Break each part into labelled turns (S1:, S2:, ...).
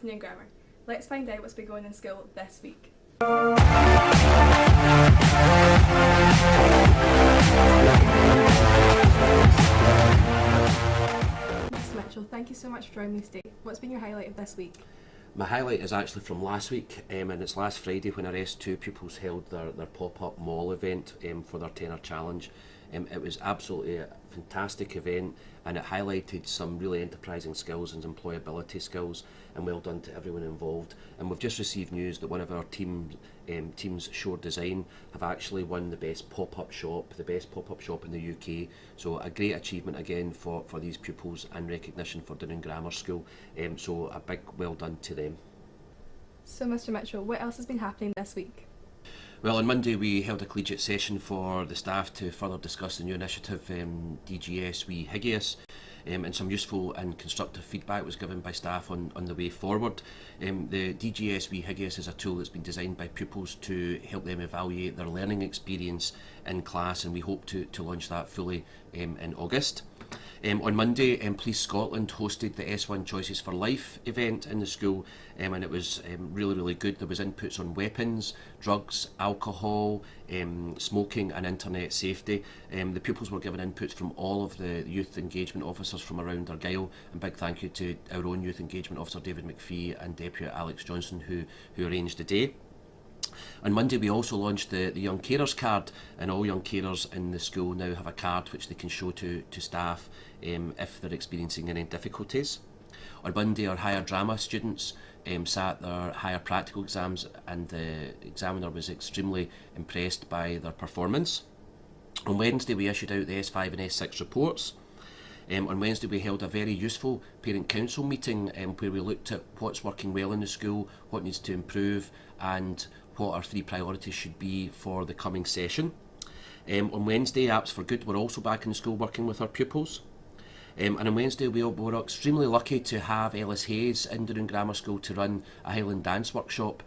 S1: Dunoon Grammar. Let's find out what's been going on in school this week. Mr. Mitchell, thank you so much for joining me today. What's been your highlight of this week?
S2: My highlight is actually from last week, and it's last Friday when our S2 pupils held their pop-up mall event for their tenor challenge. It was absolutely a fantastic event, and it highlighted some really enterprising skills and employability skills, and well done to everyone involved. And we've just received news that one of our teams, Shore Design, have actually won the best pop-up shop in the UK. So a great achievement again for these pupils and recognition for Dunoon Grammar School. So a big well done to them.
S1: So Mr. Mitchell, what else has been happening this week?
S2: Well, on Monday we held a collegiate session for the staff to further discuss the new initiative, DGS We Higgius, and some useful and constructive feedback was given by staff on the way forward. The DGS We Higgius is a tool that's been designed by pupils to help them evaluate their learning experience in class, and we hope to launch that fully in August. On Monday, Police Scotland hosted the S1 Choices for Life event in the school, and it was really good. There was inputs on weapons, drugs, alcohol, smoking and internet safety. The pupils were given inputs from all of the youth engagement officers from around Argyll, and big thank you to our own youth engagement officer David McPhee and Deputy Alex Johnson who arranged the day. On Monday we also launched the Young Carers card, and all young carers in the school now have a card which they can show to staff if they're experiencing any difficulties. On Monday our higher drama students sat their higher practical exams, and the examiner was extremely impressed by their performance. On Wednesday we issued out the S5 and S6 reports. On Wednesday we held a very useful parent council meeting where we looked at what's working well in the school, what needs to improve, and what our 3 priorities should be for the coming session. On Wednesday, Apps for Good were also back in school working with our pupils. And on Wednesday we were extremely lucky to have Ellis Hayes in Dunoon Grammar School to run a Highland dance workshop.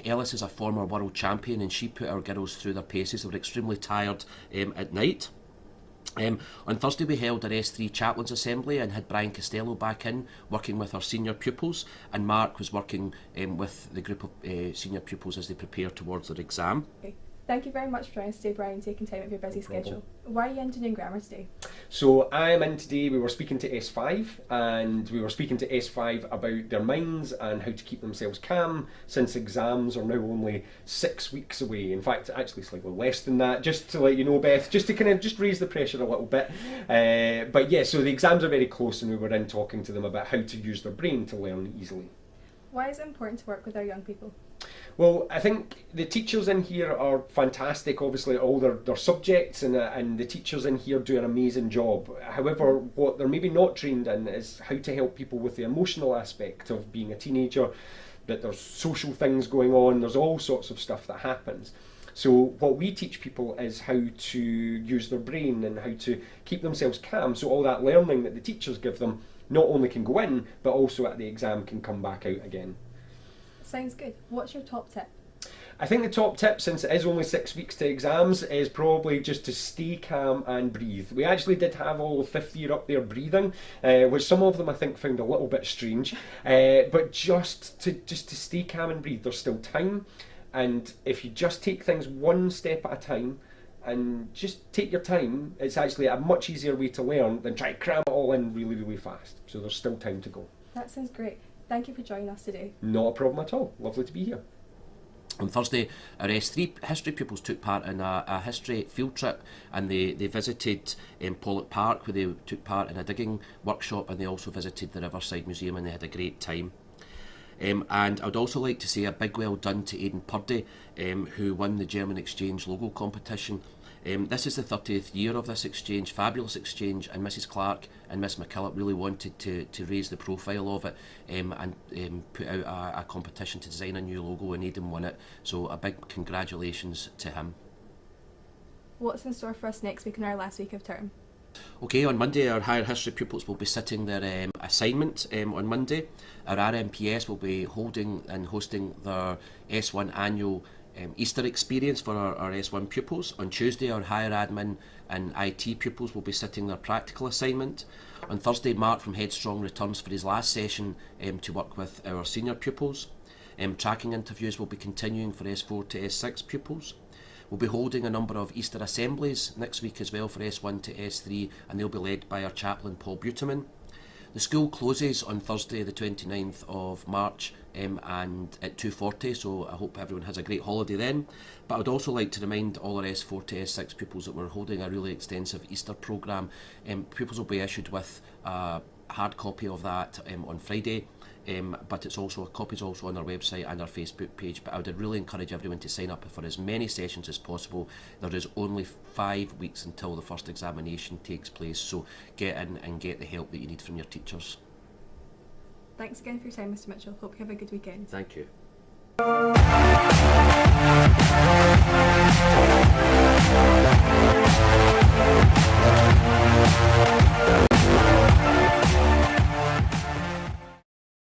S2: Ellis is a former world champion, and she put our girls through their paces. They were extremely tired at night. On Thursday we held our S3 Chaplains Assembly and had Brian Costello back in working with our senior pupils, and Mark was working with the group of senior pupils as they prepare towards their exam.
S1: Okay. Thank you very much for joining us today, Brian, taking time out of your busy schedule. Why are you in Dunoon Grammar today?
S3: So I'm in today. We were speaking to S5, and we were speaking to S5 about their minds and how to keep themselves calm, since exams are now only 6 weeks away. In fact, actually slightly less than that, just to let you know, Beth, just to kind of just raise the pressure a little bit. But yeah, so the exams are very close, and we were in talking to them about how to use their brain to learn easily.
S1: Why is it important to work with our young people?
S3: Well, I think the teachers in here are fantastic, obviously all their subjects, and the teachers in here do an amazing job. However, what they're maybe not trained in is how to help people with the emotional aspect of being a teenager, that there's social things going on, there's all sorts of stuff that happens. So what we teach people is how to use their brain and how to keep themselves calm, so all that learning that the teachers give them not only can go in, but also at the exam can come back out again.
S1: Sounds good. What's your top tip?
S3: I think the top tip, since it is only 6 weeks to exams, is probably just to stay calm and breathe. We actually did have all of 5th year up there breathing, which some of them I think found a little bit strange, but just to stay calm and breathe. There's still time, and if you just take things one step at a time and just take your time, it's actually a much easier way to learn than try to cram it all in really fast. So there's still time to go.
S1: That sounds great. Thank you for joining us today.
S3: Not a problem at all. Lovely to be here.
S2: On Thursday, our S3 history pupils took part in a history field trip, and they visited Pollock Park, where they took part in a digging workshop, and they also visited the Riverside Museum, and they had a great time. And I'd also like to say a big well done to Aidan Purdy, who won the German Exchange logo competition. This is the 30th year of this exchange, fabulous exchange, and Mrs Clark and Miss McKillop really wanted to raise the profile of it and put out a competition to design a new logo, and Aidan won it, so a big congratulations to him.
S1: What's in store for us next week in our last week of term?
S2: Okay, on Monday our higher history pupils will be sitting their assignment on Monday. Our RMPS will be holding and hosting their S1 annual Easter experience for our S1 pupils. On Tuesday, our higher admin and IT pupils will be sitting their practical assignment. On Thursday, Mark from Headstrong returns for his last session to work with our senior pupils. Tracking interviews will be continuing for S4 to S6 pupils. We'll be holding a number of Easter assemblies next week as well for S1 to S3, and they'll be led by our chaplain Paul Buteman. The school closes on Thursday the 29th of March and at 2:40, so I hope everyone has a great holiday then. But I would also like to remind all our S4 to S6 pupils that we're holding a really extensive Easter programme. Pupils will be issued with a hard copy of that on Friday, but it's also a copy's also on our website and our Facebook page. But I would really encourage everyone to sign up for as many sessions as possible. There is only 5 weeks until the first examination takes place, so get in and get the help that you need from your teachers.
S1: Thanks again for your time, Mr. Mitchell. Hope you have a good weekend.
S2: Thank you.